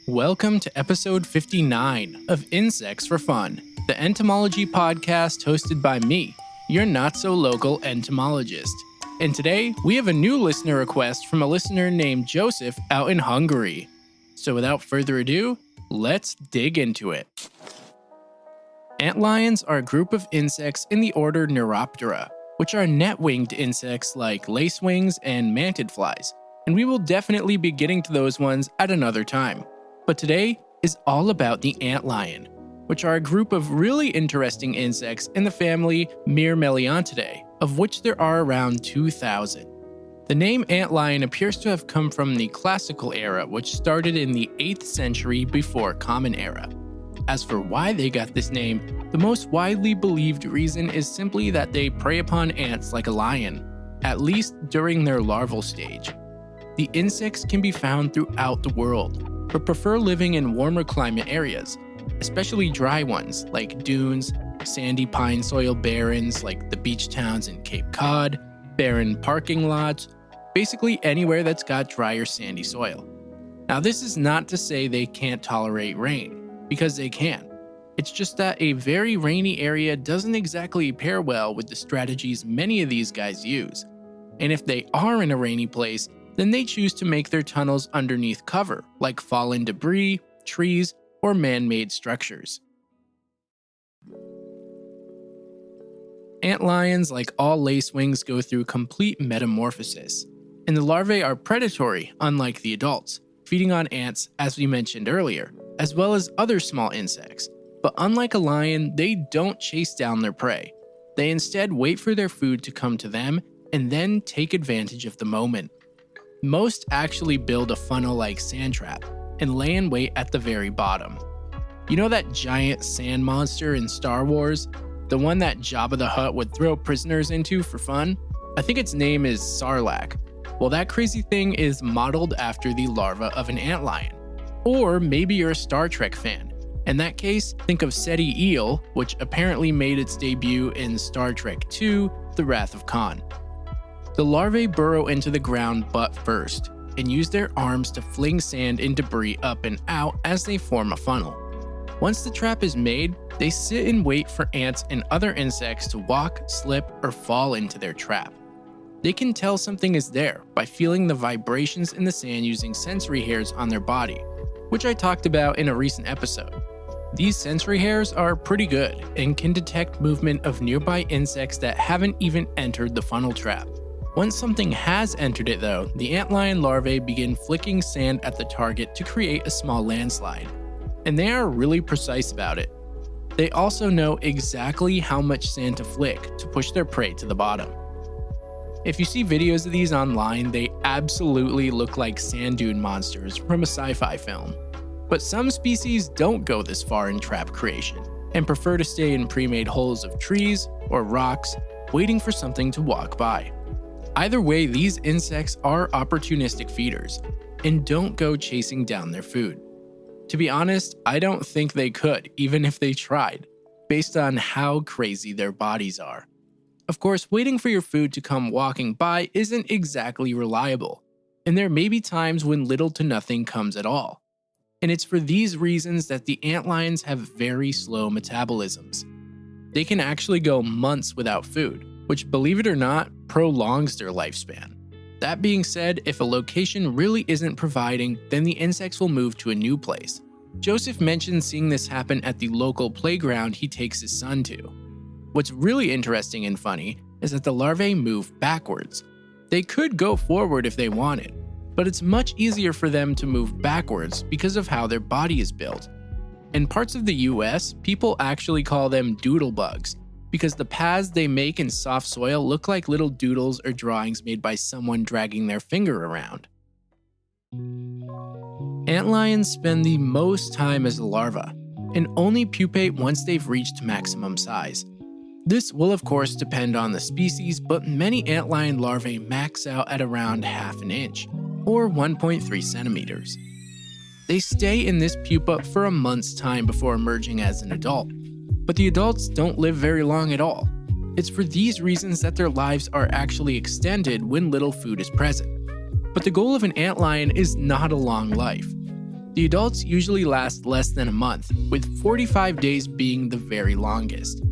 Welcome to episode 59 of Insects for Fun, the entomology podcast hosted by me, your not-so-local entomologist. And today, we have a new listener request from a listener named Joseph out in Hungary. So without further ado, let's dig into it. Antlions are a group of insects in the order Neuroptera, which are net-winged insects like lacewings and mantidflies, and we will definitely be getting to those ones at another time. But today is all about the antlion, which are a group of really interesting insects in the family Myrmeleontidae, of which there are around 2,000. The name antlion appears to have come from the classical era, which started in the 8th century before Common Era. As for why they got this name, the most widely believed reason is simply that they prey upon ants like a lion, at least during their larval stage. The insects can be found throughout the world, but prefer living in warmer climate areas, especially dry ones like dunes, sandy pine soil barrens like the beach towns in Cape Cod, barren parking lots, basically anywhere that's got dry or sandy soil. Now, this is not to say they can't tolerate rain, because they can. It's just that a very rainy area doesn't exactly pair well with the strategies many of these guys use. And if they are in a rainy place, then they choose to make their tunnels underneath cover, like fallen debris, trees, or man-made structures. Antlions, like all lacewings, go through complete metamorphosis, and the larvae are predatory, unlike the adults, feeding on ants, as we mentioned earlier, as well as other small insects. But unlike a lion, they don't chase down their prey. They instead wait for their food to come to them and then take advantage of the moment. Most actually build a funnel-like sand trap and lay in wait at the very bottom. You know that giant sand monster in Star Wars? The one that Jabba the Hutt would throw prisoners into for fun? I think its name is Sarlacc. Well, that crazy thing is modeled after the larva of an antlion. Or maybe you're a Star Trek fan. In that case, think of Seti eel, which apparently made its debut in Star Trek II: The Wrath of Khan. The larvae burrow into the ground butt first, and use their arms to fling sand and debris up and out as they form a funnel. Once the trap is made, they sit and wait for ants and other insects to walk, slip, or fall into their trap. They can tell something is there by feeling the vibrations in the sand using sensory hairs on their body, which I talked about in a recent episode. These sensory hairs are pretty good and can detect movement of nearby insects that haven't even entered the funnel trap. Once something has entered it though, the antlion larvae begin flicking sand at the target to create a small landslide. And they are really precise about it. They also know exactly how much sand to flick to push their prey to the bottom. If you see videos of these online, they absolutely look like sand dune monsters from a sci-fi film. But some species don't go this far in trap creation, and prefer to stay in pre-made holes of trees or rocks, waiting for something to walk by. Either way, these insects are opportunistic feeders, and don't go chasing down their food. To be honest, I don't think they could, even if they tried, based on how crazy their bodies are. Of course, waiting for your food to come walking by isn't exactly reliable, and there may be times when little to nothing comes at all. And it's for these reasons that the antlions have very slow metabolisms. They can actually go months without food, which, believe it or not, prolongs their lifespan. That being said, if a location really isn't providing, then the insects will move to a new place. Joseph mentioned seeing this happen at the local playground he takes his son to. What's really interesting and funny is that the larvae move backwards. They could go forward if they wanted, but it's much easier for them to move backwards because of how their body is built. In parts of the US, people actually call them doodle bugs, because the paths they make in soft soil look like little doodles or drawings made by someone dragging their finger around. Antlions spend the most time as a larva, and only pupate once they've reached maximum size. This will of course depend on the species, but many antlion larvae max out at around half an inch, or 1.3 centimeters. They stay in this pupa for a month's time before emerging as an adult. But the adults don't live very long at all. It's for these reasons that their lives are actually extended when little food is present. But the goal of an antlion is not a long life. The adults usually last less than a month, with 45 days being the very longest.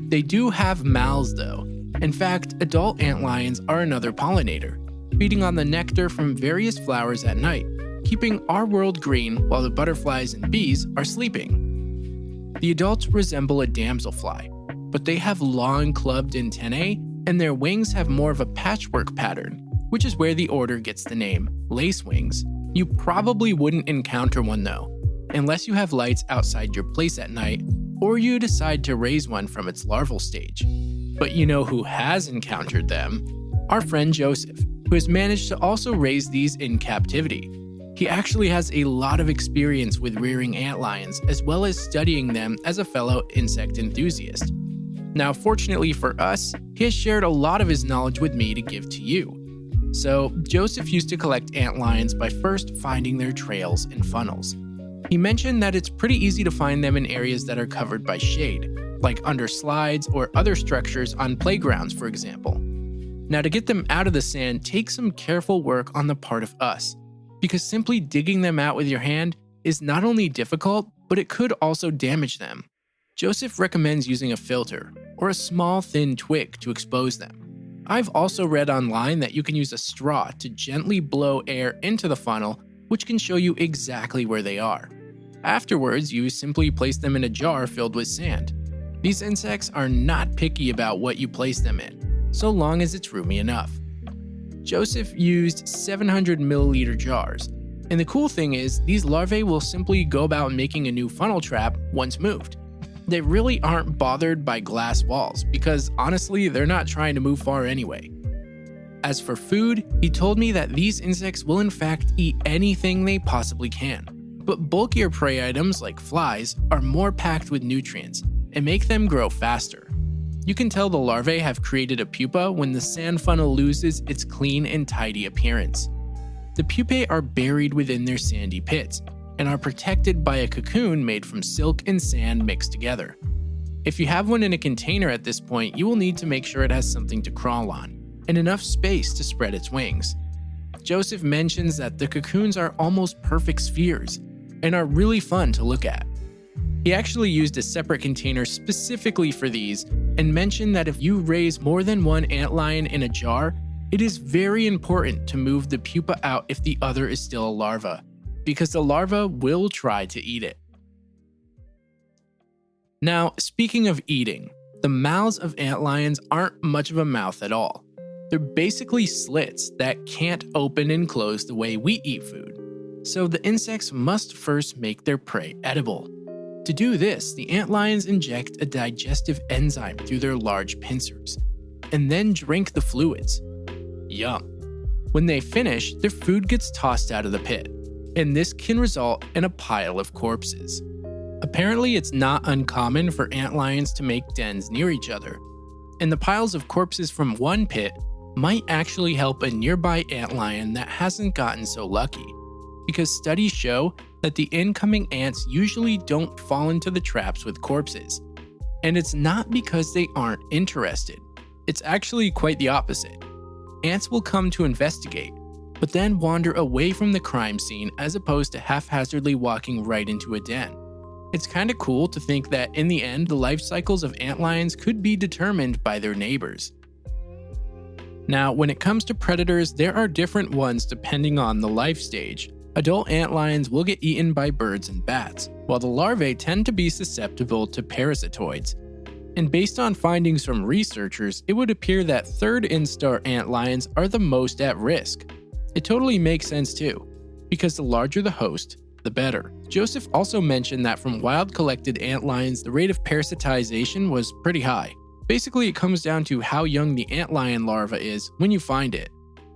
They do have mouths though. In fact, adult antlions are another pollinator, feeding on the nectar from various flowers at night, keeping our world green while the butterflies and bees are sleeping. The adults resemble a damselfly, but they have long clubbed antennae and their wings have more of a patchwork pattern, which is where the order gets the name lacewings. You probably wouldn't encounter one though, unless you have lights outside your place at night or you decide to raise one from its larval stage. But you know who has encountered them? Our friend Joseph, who has managed to also raise these in captivity. He actually has a lot of experience with rearing antlions as well as studying them as a fellow insect enthusiast. Now, fortunately for us, he has shared a lot of his knowledge with me to give to you. So, Joseph used to collect antlions by first finding their trails and funnels. He mentioned that it's pretty easy to find them in areas that are covered by shade, like under slides or other structures on playgrounds, for example. Now, to get them out of the sand takes some careful work on the part of us, because simply digging them out with your hand is not only difficult, but it could also damage them. Joseph recommends using a filter or a small thin twig to expose them. I've also read online that you can use a straw to gently blow air into the funnel, which can show you exactly where they are. Afterwards, you simply place them in a jar filled with sand. These insects are not picky about what you place them in, so long as it's roomy enough. Joseph used 700 milliliter jars, and the cool thing is these larvae will simply go about making a new funnel trap once moved. They really aren't bothered by glass walls because honestly, they're not trying to move far anyway. As for food, he told me that these insects will in fact eat anything they possibly can, but bulkier prey items like flies are more packed with nutrients and make them grow faster. You can tell the larvae have created a pupa when the sand funnel loses its clean and tidy appearance. The pupae are buried within their sandy pits and are protected by a cocoon made from silk and sand mixed together. If you have one in a container at this point, you will need to make sure it has something to crawl on and enough space to spread its wings. Joseph mentions that the cocoons are almost perfect spheres and are really fun to look at. He actually used a separate container specifically for these and mentioned that if you raise more than one antlion in a jar, it is very important to move the pupa out if the other is still a larva, because the larva will try to eat it. Now, speaking of eating, the mouths of antlions aren't much of a mouth at all. They're basically slits that can't open and close the way we eat food. So the insects must first make their prey edible. To do this, the antlions inject a digestive enzyme through their large pincers, and then drink the fluids. Yum. When they finish, their food gets tossed out of the pit, and this can result in a pile of corpses. Apparently, it's not uncommon for antlions to make dens near each other, and the piles of corpses from one pit might actually help a nearby antlion that hasn't gotten so lucky, because studies show that the incoming ants usually don't fall into the traps with corpses. And it's not because they aren't interested. It's actually quite the opposite. Ants will come to investigate, but then wander away from the crime scene as opposed to haphazardly walking right into a den. It's kinda cool to think that in the end, the life cycles of antlions could be determined by their neighbors. Now, when it comes to predators, there are different ones depending on the life stage. Adult antlions will get eaten by birds and bats, while the larvae tend to be susceptible to parasitoids. And based on findings from researchers, it would appear that third instar antlions are the most at risk. It totally makes sense too, because the larger the host, the better. Joseph also mentioned that from wild collected antlions, the rate of parasitization was pretty high. Basically, it comes down to how young the antlion larva is when you find it.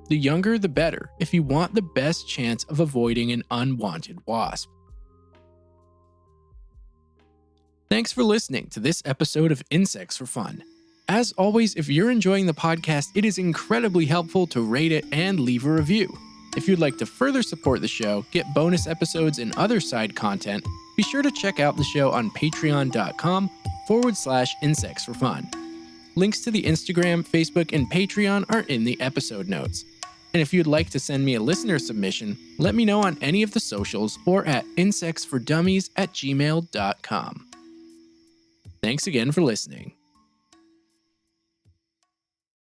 The younger, the better, if you want the best chance of avoiding an unwanted wasp. Thanks for listening to this episode of Insects for Fun. As always, if you're enjoying the podcast, it is incredibly helpful to rate it and leave a review. If you'd like to further support the show, get bonus episodes and other side content, be sure to check out the show on patreon.com/insectsforfun. Links to the Instagram, Facebook, and Patreon are in the episode notes. And if you'd like to send me a listener submission, let me know on any of the socials or at insectsfordummies@gmail.com. Thanks again for listening.